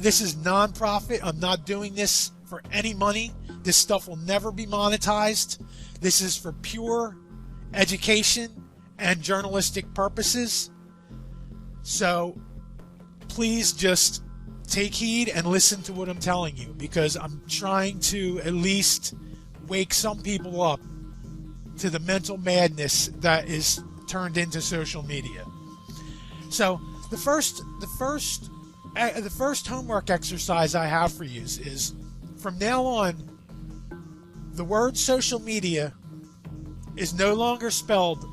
This is non-profit. I'm not doing this for any money. This stuff will never be monetized. This is for pure education and journalistic purposes. So please just take heed and listen to what I'm telling you, because I'm trying to at least wake some people up to the mental madness that is turned into social media. So the first homework exercise I have for you is from now on, the word social media is no longer spelled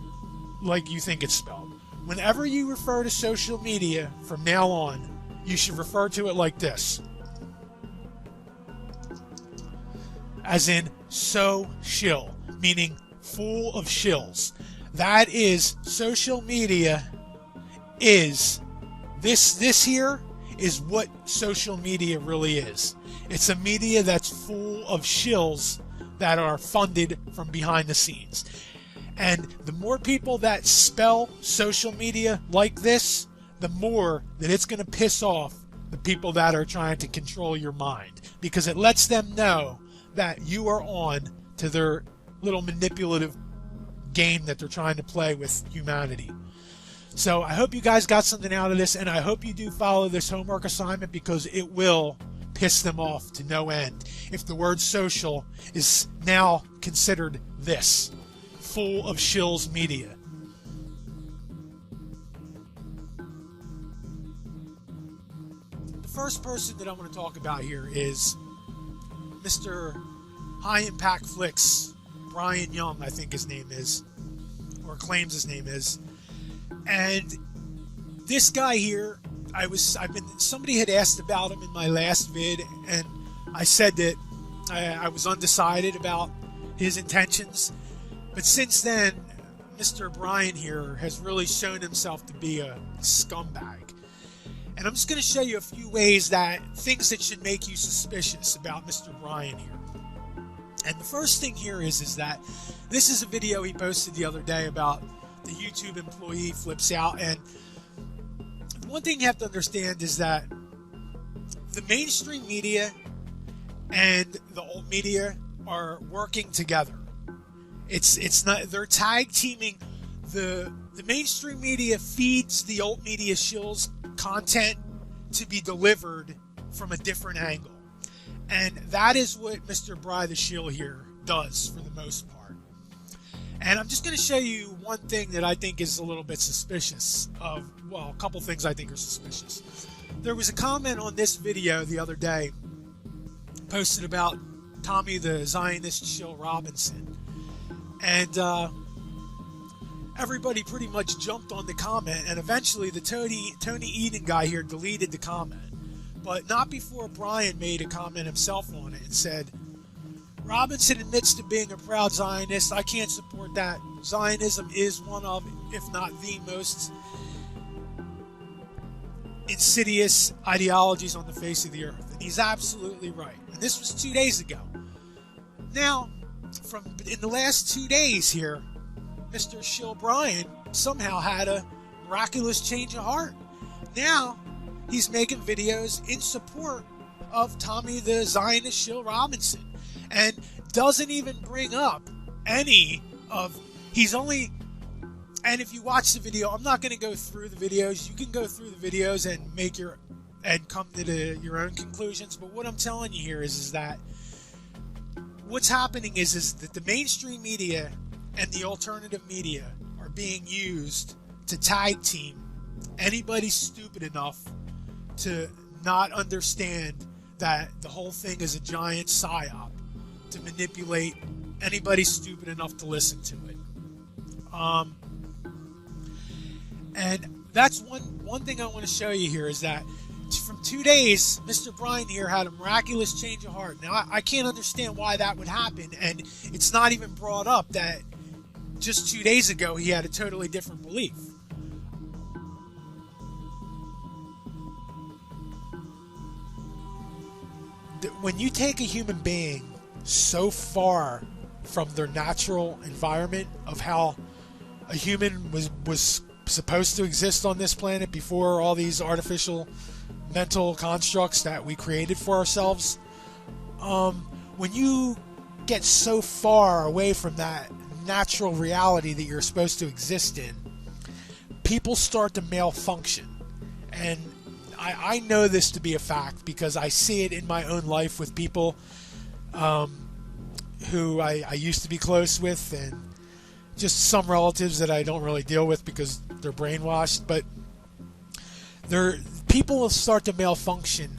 like you think it's spelled. Whenever you refer to social media from now on, you should refer to it like this. As in, so shill, meaning full of shills. That is, social media is, this here is what social media really is. It's a media that's full of shills that are funded from behind the scenes. And the more people that spell social media like this, the more that it's going to piss off the people that are trying to control your mind, because it lets them know that you are on to their little manipulative game that they're trying to play with humanity. So I hope you guys got something out of this, and I hope you do follow this homework assignment, because it will piss them off to no end if the word social is now considered this, full of shills media. The first person that I'm going to talk about here is Mr. High Impact Flicks, Brian Young, I think his name is, or claims his name is. And this guy here, somebody had asked about him in my last vid, and I said that I was undecided about his intentions. But since then, Mr. Brian here has really shown himself to be a scumbag. And I'm just going to show you a few ways things that should make you suspicious about Mr. Brian here. And the first thing here is that this is a video he posted the other day about the YouTube employee flips out. And one thing you have to understand is that the mainstream media and the alt media are working together. It's not, they're tag teaming. The mainstream media feeds the alt media shills content to be delivered from a different angle. And that is what Mr. Bry the Shill here does for the most part. And I'm just going to show you one thing that I think is a little bit suspicious of, well, a couple things I think are suspicious. There was a comment on this video the other day posted about Tommy the Zionist Shill Robinson. And everybody pretty much jumped on the comment, and eventually the Tony Eden guy here deleted the comment. But not before Brian made a comment himself on it and said, Robinson admits to being a proud Zionist. I can't support that. Zionism is one of, if not the most insidious ideologies on the face of the earth. And he's absolutely right. And this was 2 days ago. Now, in the last 2 days here, Mr. Shill Brian somehow had a miraculous change of heart. Now, he's making videos in support of Tommy the Zionist Shill Robinson, and doesn't even bring up any of, and if you watch the video, I'm not going to go through the videos. You can go through the videos and come to your own conclusions. But what I'm telling you here is that what's happening is that the mainstream media and the alternative media are being used to tag team anybody stupid enough to not understand that the whole thing is a giant psyop to manipulate anybody stupid enough to listen to it. And that's one thing I want to show you here is that from 2 days, Mr. Brian here had a miraculous change of heart. Now, I can't understand why that would happen, and it's not even brought up that just 2 days ago he had a totally different belief. When you take a human being so far from their natural environment of how a human was supposed to exist on this planet before all these artificial mental constructs that we created for ourselves. When you get so far away from that natural reality that you're supposed to exist in, people start to malfunction. And I know this to be a fact because I see it in my own life with people who I used to be close with, and just some relatives that I don't really deal with because they're brainwashed. But people will start to malfunction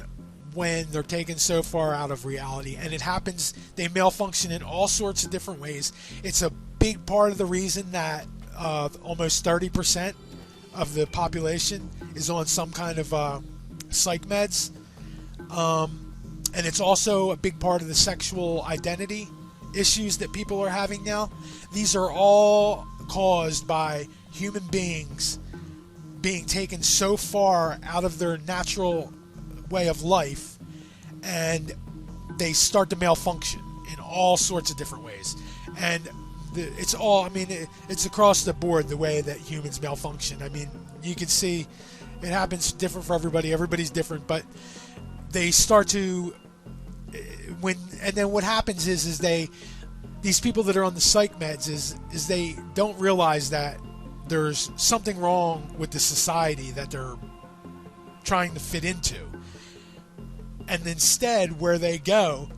when they're taken so far out of reality, and it happens. They malfunction in all sorts of different ways. It's a big part of the reason that almost 30% of the population is on some kind of psych meds, and it's also a big part of the sexual identity issues that people are having now. These are all caused by human beings being taken so far out of their natural way of life, and they start to malfunction in all sorts of different ways. And it's all, I mean, it's across the board the way that humans malfunction. I mean, you can see it happens different for everybody. Everybody's different, but they start to, and then what happens is these people that are on the psych meds is they don't realize that there's something wrong with the society that they're trying to fit into. And instead, where they go,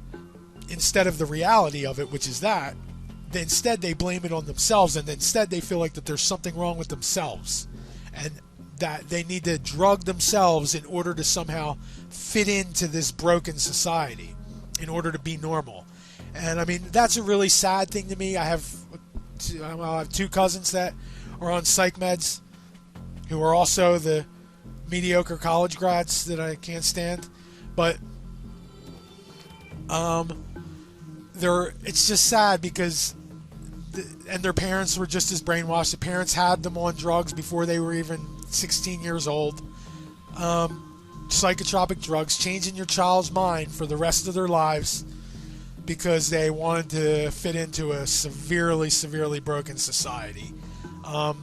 instead of the reality of it, which is that, instead they blame it on themselves, and instead they feel like that there's something wrong with themselves, and that they need to drug themselves in order to somehow fit into this broken society, in order to be normal. And I mean, that's a really sad thing to me. I have two cousins that are on psych meds who are also the mediocre college grads that I can't stand. But it's just sad because and their parents were just as brainwashed. The parents had them on drugs before they were even 16 years old. Psychotropic drugs, changing your child's mind for the rest of their lives because they wanted to fit into a severely, severely broken society. So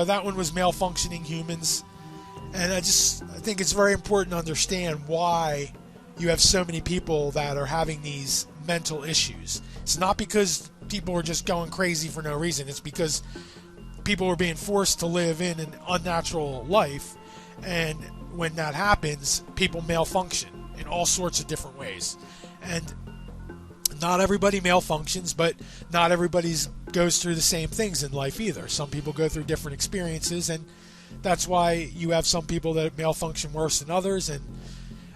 that one was malfunctioning humans. And I think it's very important to understand why you have so many people that are having these mental issues. It's not because people are just going crazy for no reason. It's because people are being forced to live in an unnatural life. And when that happens, people malfunction in all sorts of different ways. And not everybody malfunctions, but not everybody goes through the same things in life either. Some people go through different experiences, and that's why you have some people that malfunction worse than others. And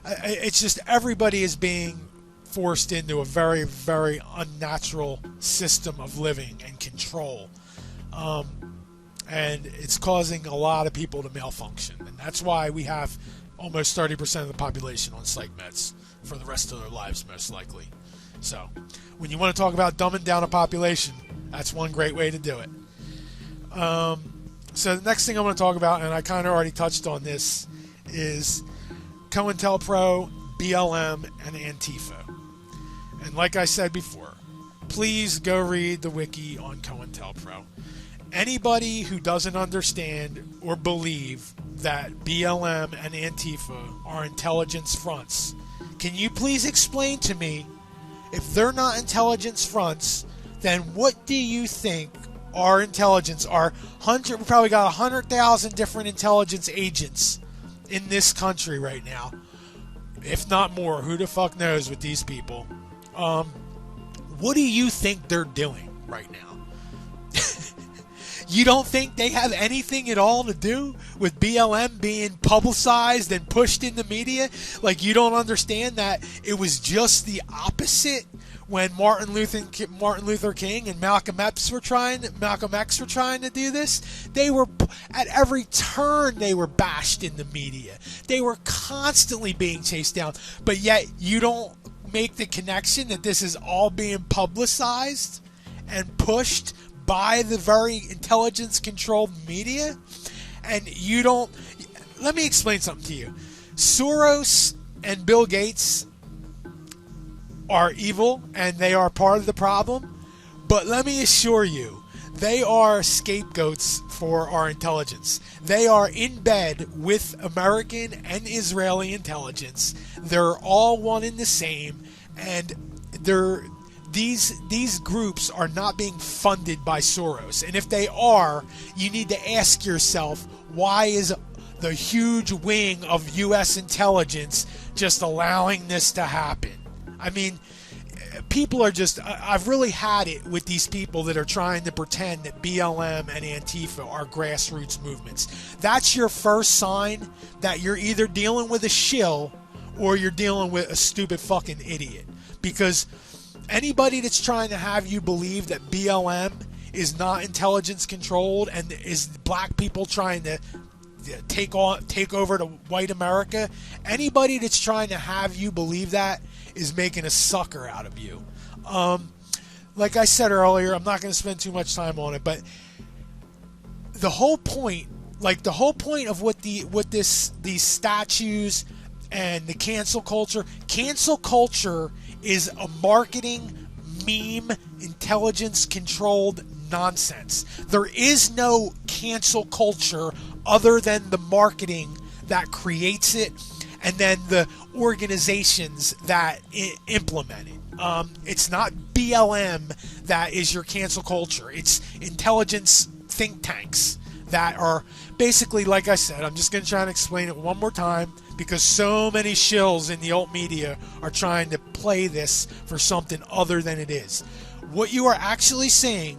it's just everybody is being forced into a very, very unnatural system of living and control. And it's causing a lot of people to malfunction. And that's why we have almost 30% of the population on psych meds for the rest of their lives, most likely. So when you want to talk about dumbing down a population, that's one great way to do it. So the next thing I want to talk about, and I kind of already touched on this, is COINTELPRO, BLM, and Antifa. And like I said before, please go read the wiki on COINTELPRO. Anybody who doesn't understand or believe that BLM and Antifa are intelligence fronts, can you please explain to me, if they're not intelligence fronts, then what do you think our intelligence are? We probably got 100,000 different intelligence agents in this country right now, if not more. Who the fuck knows with these people? What do you think they're doing right now? You don't think they have anything at all to do with BLM being publicized and pushed in the media? Like, you don't understand that it was just the opposite when Martin Luther King and Malcolm X were trying to do this? They were, at every turn, they were bashed in the media. They were constantly being chased down. But yet, you don't make the connection that this is all being publicized and pushed by the very intelligence-controlled media. And you don't... Let me explain something to you. Soros and Bill Gates are evil, and they are part of the problem. But let me assure you they are scapegoats for our intelligence. They are in bed with American and Israeli intelligence. They're all one and the same, and these groups are not being funded by Soros. And if they are, you need to ask yourself, why is the huge wing of U.S. intelligence just allowing this to happen? I mean, people are just, I've really had it with these people that are trying to pretend that BLM and Antifa are grassroots movements. That's your first sign that you're either dealing with a shill or you're dealing with a stupid fucking idiot. Because anybody that's trying to have you believe that BLM is not intelligence controlled and is black people trying to take over to white America, anybody that's trying to have you believe that is making a sucker out of you. Like I said earlier, I'm not going to spend too much time on it, but the whole point of what these statues and the cancel culture is a marketing, meme, intelligence controlled nonsense. There is no cancel culture other than the marketing that creates it and then the organizations that implement it. It's not BLM that is your cancel culture. It's intelligence think tanks that are basically, like I said, I'm just going to try and explain it one more time because so many shills in the alt media are trying to play this for something other than it is. What you are actually seeing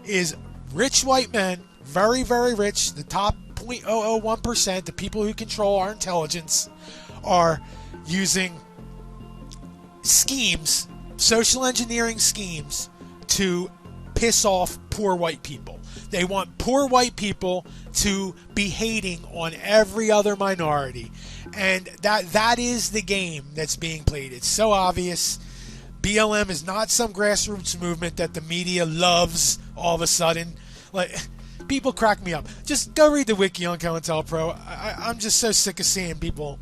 is rich white men, very, very rich, the top 0.001%, the people who control our intelligence, are using schemes, social engineering schemes, to piss off poor white people. They want poor white people to be hating on every other minority. And that is the game that's being played. It's so obvious. BLM is not some grassroots movement that the media loves all of a sudden. Like, people crack me up. Just go read the wiki on COINTELPRO. I'm just so sick of seeing people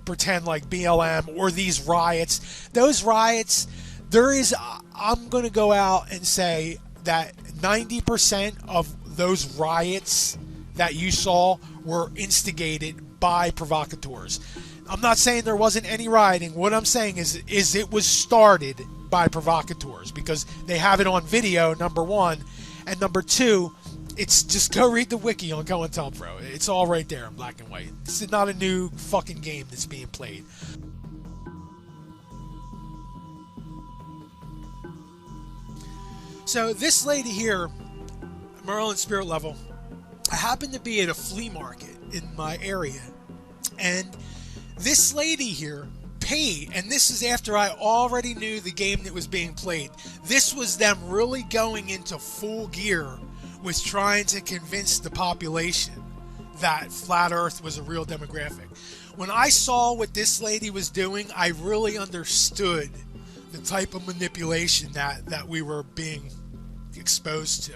pretend like BLM or these riots. Those riots, I'm going to go out and say that 90% of those riots that you saw were instigated by provocateurs. I'm not saying there wasn't any rioting. What I'm saying is it was started by provocateurs because they have it on video, number one. And number two, it's just go read the wiki on COINTELPRO. It's all right there in black and white. This is not a new fucking game that's being played. So this lady here, Merlin Spirit Level, I happened to be at a flea market in my area. And this lady here paid, and this is after I already knew the game that was being played. This was them really going into full gear with trying to convince the population that flat earth was a real demographic. When I saw what this lady was doing, I really understood the type of manipulation that we were being exposed to.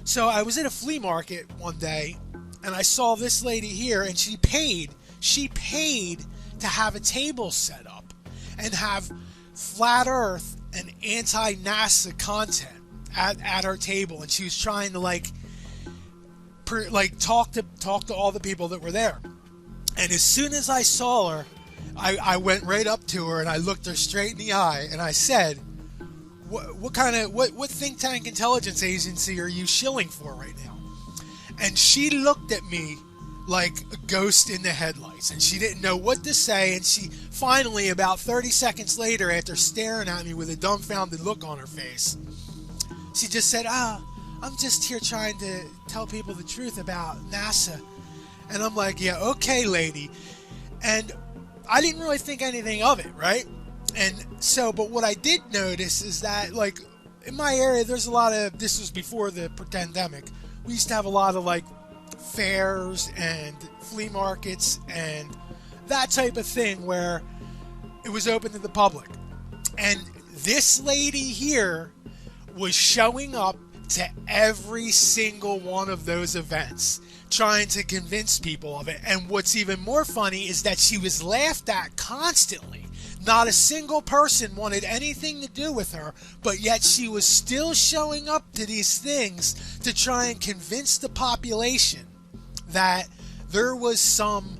So I was at a flea market one day, and I saw this lady here, and she paid to have a table set up and have flat earth and anti-NASA content at her table, and she was trying to talk to all the people that were there. And as soon as I saw her, I went right up to her and I looked her straight in the eye and I said, what think tank intelligence agency are you shilling for right now? And she looked at me like a ghost in the headlights, and she didn't know what to say. And she finally, about 30 seconds later, after staring at me with a dumbfounded look on her face, she just said, I'm just here trying to tell people the truth about NASA. And I'm like, yeah, okay, lady. And I didn't really think anything of it, right? And so, but what I did notice is that, like, in my area, there's a lot of, this was before the pandemic, we used to have a lot of, like, fairs and flea markets and that type of thing where it was open to the public. And this lady here was showing up to every single one of those events, trying to convince people of it. And what's even more funny is that she was laughed at constantly. Not a single person wanted anything to do with her, but yet she was still showing up to these things to try and convince the population that there was some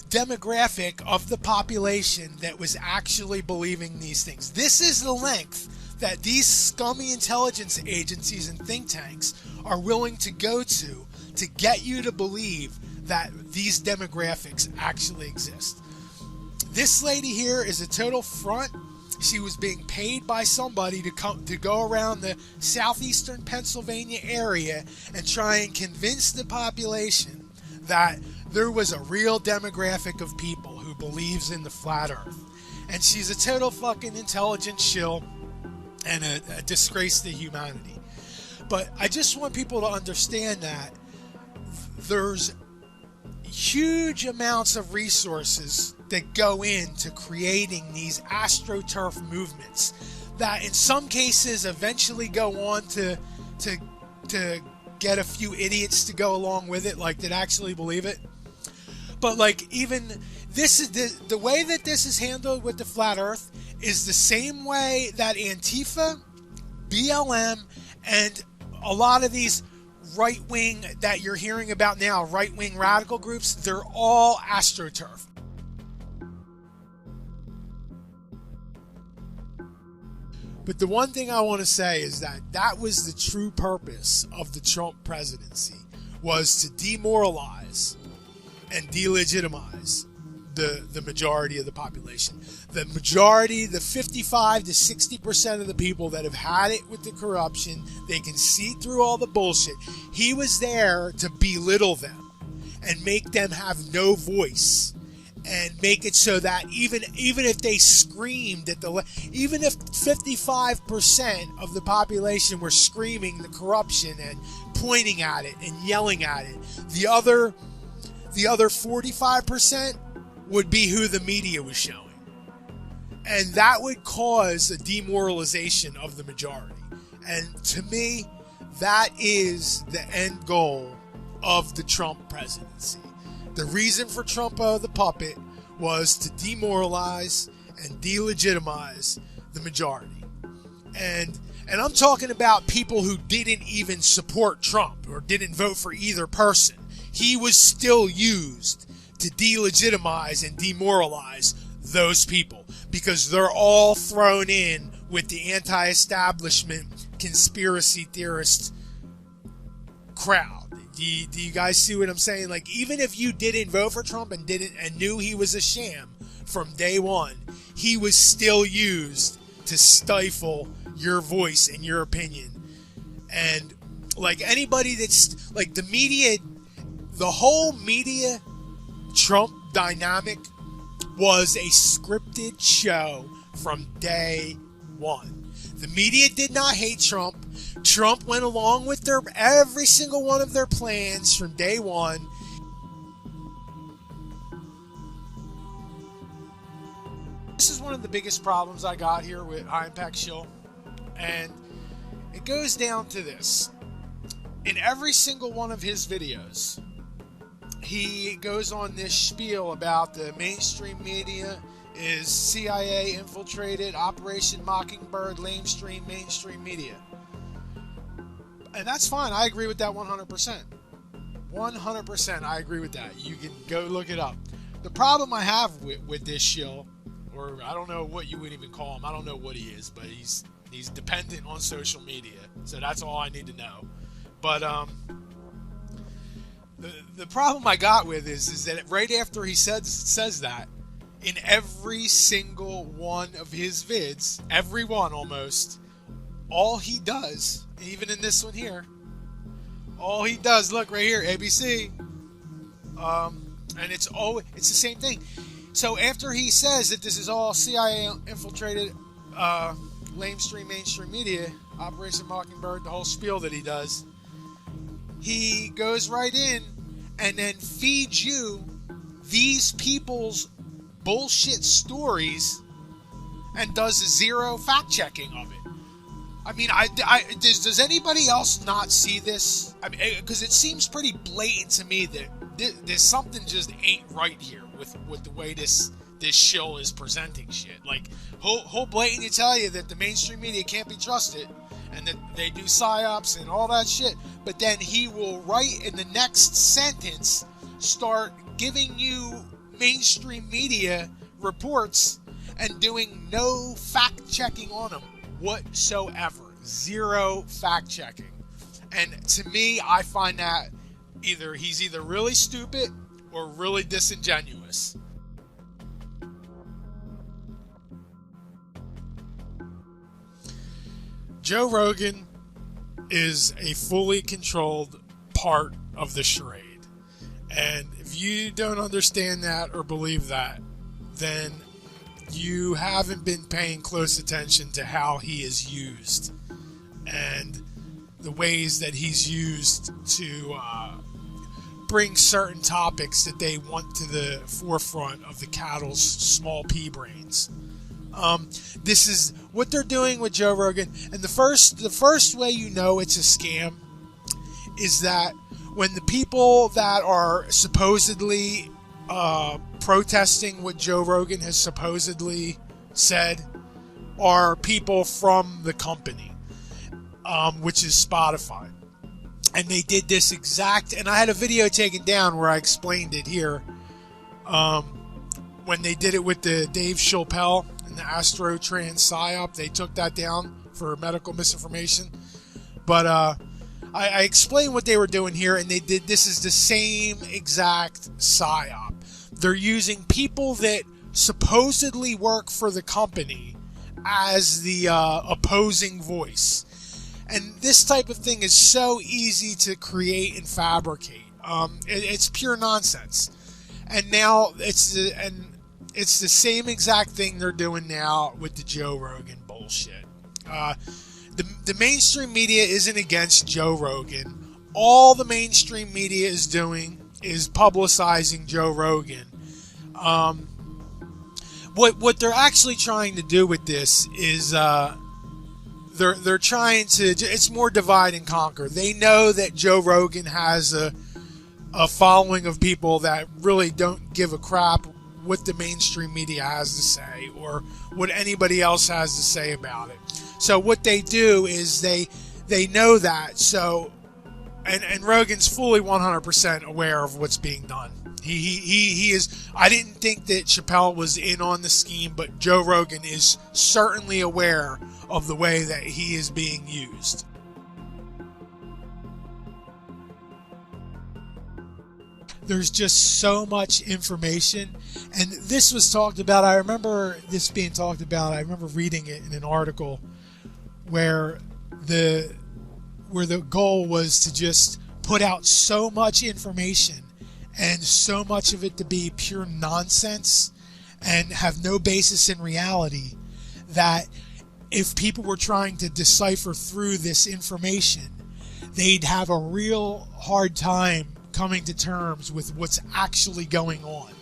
demographic of the population that was actually believing these things. This is the length that these scummy intelligence agencies and think tanks are willing to go to get you to believe that these demographics actually exist. This lady here is a total front. She was being paid by somebody to go around the southeastern Pennsylvania area and try and convince the population that there was a real demographic of people who believes in the flat earth. And she's a total fucking intelligent shill and a disgrace to humanity. But I just want people to understand that there's huge amounts of resources that go into creating these astroturf movements that in some cases eventually go on to get a few idiots to go along with it, like that actually believe it. But like, even this is the way that this is handled with the flat earth is the same way that Antifa, BLM, and a lot of these right-wing that you're hearing about now, right-wing radical groups, they're all astroturf. But the one thing I want to say is that was the true purpose of the Trump presidency, was to demoralize and delegitimize the majority of the population. The majority, the 55 to 60% of the people that have had it with the corruption, they can see through all the bullshit. He was there to belittle them and make them have no voice, and make it so that even if they screamed even if 55% of the population were screaming the corruption and pointing at it and yelling at it, the other 45% would be who the media was showing. And that would cause a demoralization of the majority. And to me, that is the end goal of the Trump presidency. The reason for Trump the puppet was to demoralize and delegitimize the majority. And I'm talking about people who didn't even support Trump or didn't vote for either person. He was still used to delegitimize and demoralize those people because they're all thrown in with the anti-establishment conspiracy theorist crowd. Do you guys see what I'm saying? Like, even if you didn't vote for Trump and knew he was a sham from day one, he was still used to stifle your voice and your opinion. And like, anybody that's like the media, the whole media Trump dynamic was a scripted show from day one. The media did not hate Trump. Trump went along with every single one of their plans from day one. This is one of the biggest problems I got here with High Impact Shill, and it goes down to this. In every single one of his videos, he goes on this spiel about the mainstream media is CIA infiltrated, Operation Mockingbird, lamestream, mainstream media. And that's fine. I agree with that 100%. 100% I agree with that. You can go look it up. The problem I have with this shill, or I don't know what you would even call him. I don't know what he is, but he's dependent on social media. So that's all I need to know. But the problem I got with is that right after he says that, in every single one of his vids, every one almost, all he does, even in this one here, all he does, look right here, ABC, and it's the same thing. So after he says that this is all CIA infiltrated, lamestream, mainstream media, Operation Mockingbird, the whole spiel that he does, he goes right in and then feeds you these people's bullshit stories and does zero fact checking of it. I mean, does anybody else not see this? I mean, because it seems pretty blatant to me that there's something just ain't right here with the way this this shill is presenting shit. Like, he'll blatantly tell you that the mainstream media can't be trusted and that they do psyops and all that shit, but then he will, right in the next sentence, start giving you mainstream media reports and doing no fact checking on them whatsoever. Zero fact checking. And to me, I find that he's either really stupid or really disingenuous. Joe Rogan is a fully controlled part of the charade. And if you don't understand that or believe that, then you haven't been paying close attention to how he is used and the ways that he's used to bring certain topics that they want to the forefront of the cattle's small pea brains. This is what they're doing with Joe Rogan, and the first way you know it's a scam is that when the people that are supposedly protesting what Joe Rogan has supposedly said are people from the company, which is Spotify. And they did this exact, and I had a video taken down where I explained it here, when they did it with the Dave Chappelle and the Astrotrans PsyOp. They took that down for medical misinformation. But I explained what they were doing here, and they did, this is the same exact PsyOp. They're using people that supposedly work for the company as the opposing voice. And this type of thing is so easy to create and fabricate. It's pure nonsense. And now it's the same exact thing they're doing now with the Joe Rogan bullshit. The mainstream media isn't against Joe Rogan. All the mainstream media is doing is publicizing Joe Rogan. What they're actually trying to do with this is they're trying to, it's more divide and conquer. They know that Joe Rogan has a following of people that really don't give a crap what the mainstream media has to say or what anybody else has to say about it. So what they do is they know that. So and Rogan's fully 100% aware of what's being done. He is. I didn't think that Chappelle was in on the scheme, but Joe Rogan is certainly aware of the way that he is being used. There's just so much information, and this was talked about. I remember this being talked about. I remember reading it in an article where the goal was to just put out so much information and so much of it to be pure nonsense and have no basis in reality, that if people were trying to decipher through this information, they'd have a real hard time coming to terms with what's actually going on.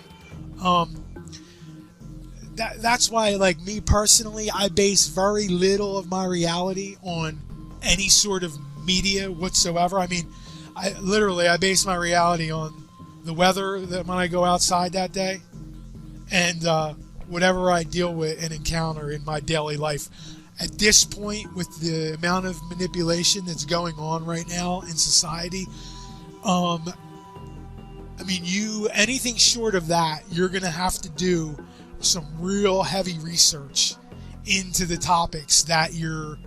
That's why, like me personally, I base very little of my reality on any sort of media whatsoever. I mean, I base my reality on the weather that when I go outside that day, and whatever I deal with and encounter in my daily life. At this point, with the amount of manipulation that's going on right now in society, I mean, anything short of that, you're going to have to do some real heavy research into the topics that you're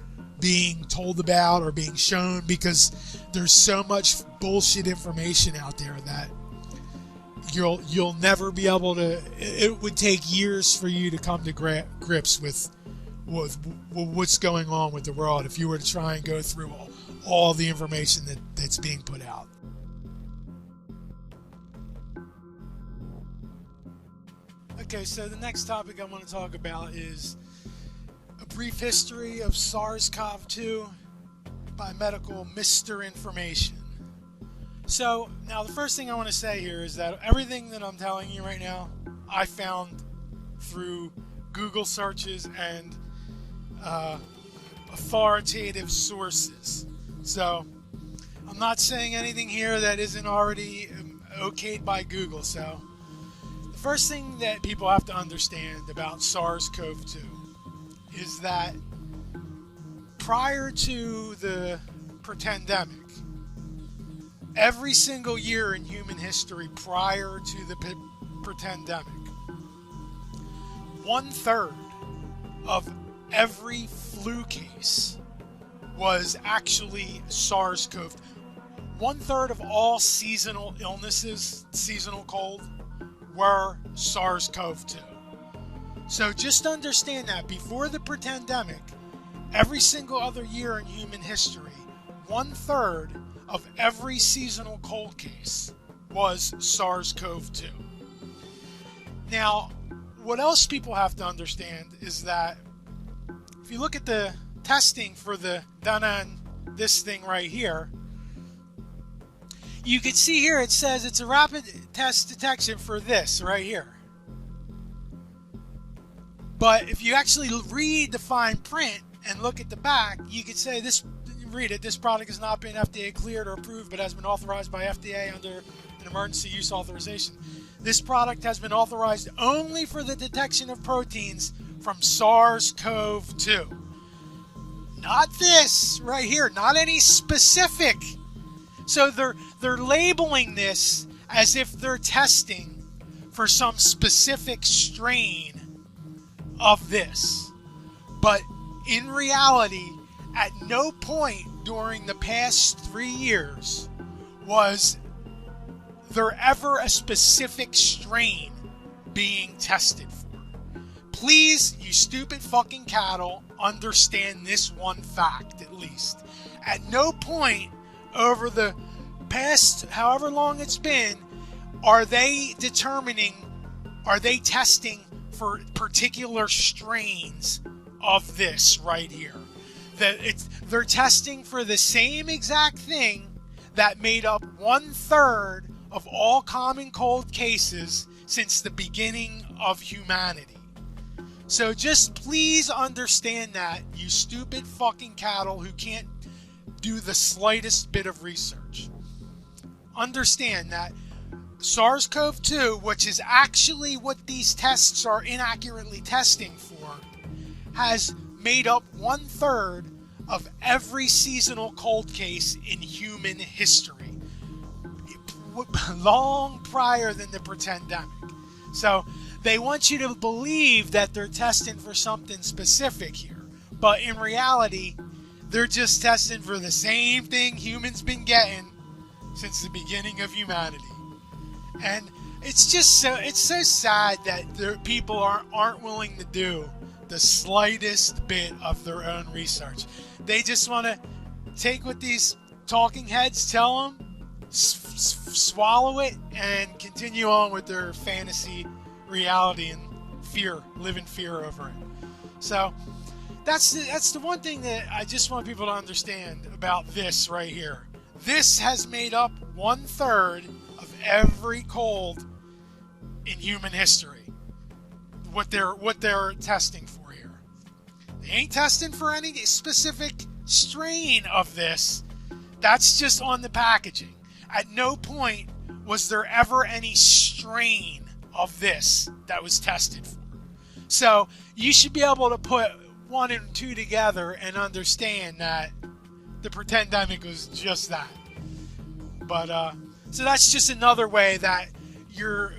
being told about or being shown, because there's so much bullshit information out there that you'll never be able to. It would take years for you to come to grips with what's going on with the world if you were to try and go through all the information that's being put out. Okay, so the next topic I want to talk about is a brief history of SARS-CoV-2 by medical misinformation. So, now the first thing I want to say here is that everything that I'm telling you right now, I found through Google searches and authoritative sources. So, I'm not saying anything here that isn't already okayed by Google. So, the First thing that people have to understand about SARS-CoV-2 is that prior to the pandemic, every single year in human history prior to the pandemic, 1/3 of every flu case was actually SARS-CoV. 1/3 of all seasonal illnesses, seasonal cold, were SARS-CoV-2. So just understand that before the pandemic, every single other year in human history, 1/3 of every seasonal cold case was SARS-CoV-2. Now, what else people have to understand is that if you look at the testing for the done on this thing right here, you can see here it says it's a rapid test detection for this right here. But if you actually read the fine print and look at the back, you could say this, read it, this product has not been FDA cleared or approved but has been authorized by FDA under an emergency use authorization. This product has been authorized only for the detection of proteins from SARS-CoV-2. Not this right here, not any specific. So they're labeling this as if they're testing for some specific strain of this. But in reality, at no point during the past 3 years was there ever a specific strain being tested for. Please, you stupid fucking cattle, understand this one fact at least. At no point over the past however long it's been are they testing for particular strains of this right here. They're testing for the same exact thing that made up 1/3 of all common cold cases since the beginning of humanity. So just please understand that, you stupid fucking cattle who can't do the slightest bit of research. Understand that SARS-CoV-2, which is actually what these tests are inaccurately testing for, has made up 1/3 of every seasonal cold case in human history, long prior than the pandemic. So they want you to believe that they're testing for something specific here, but in reality, they're just testing for the same thing humans been getting since the beginning of humanity. And it's so sad that people aren't willing to do the slightest bit of their own research. They just want to take what these talking heads tell them, swallow it, and continue on with their fantasy reality and live in fear over it. So that's the one thing that I just want people to understand about this right here. This has made up 1/3 of every cold in human history. What they're testing for here. They ain't testing for any specific strain of this. That's just on the packaging. At no point was there ever any strain of this that was tested for. So you should be able to put 1 and 2 together and understand that the pandemic was just that. But so that's just another way that your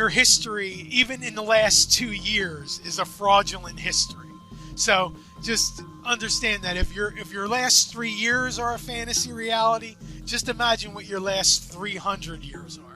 history, even in the last 2 years, is a fraudulent history. So just understand that if your last 3 years are a fantasy reality, just imagine what your last 300 years are.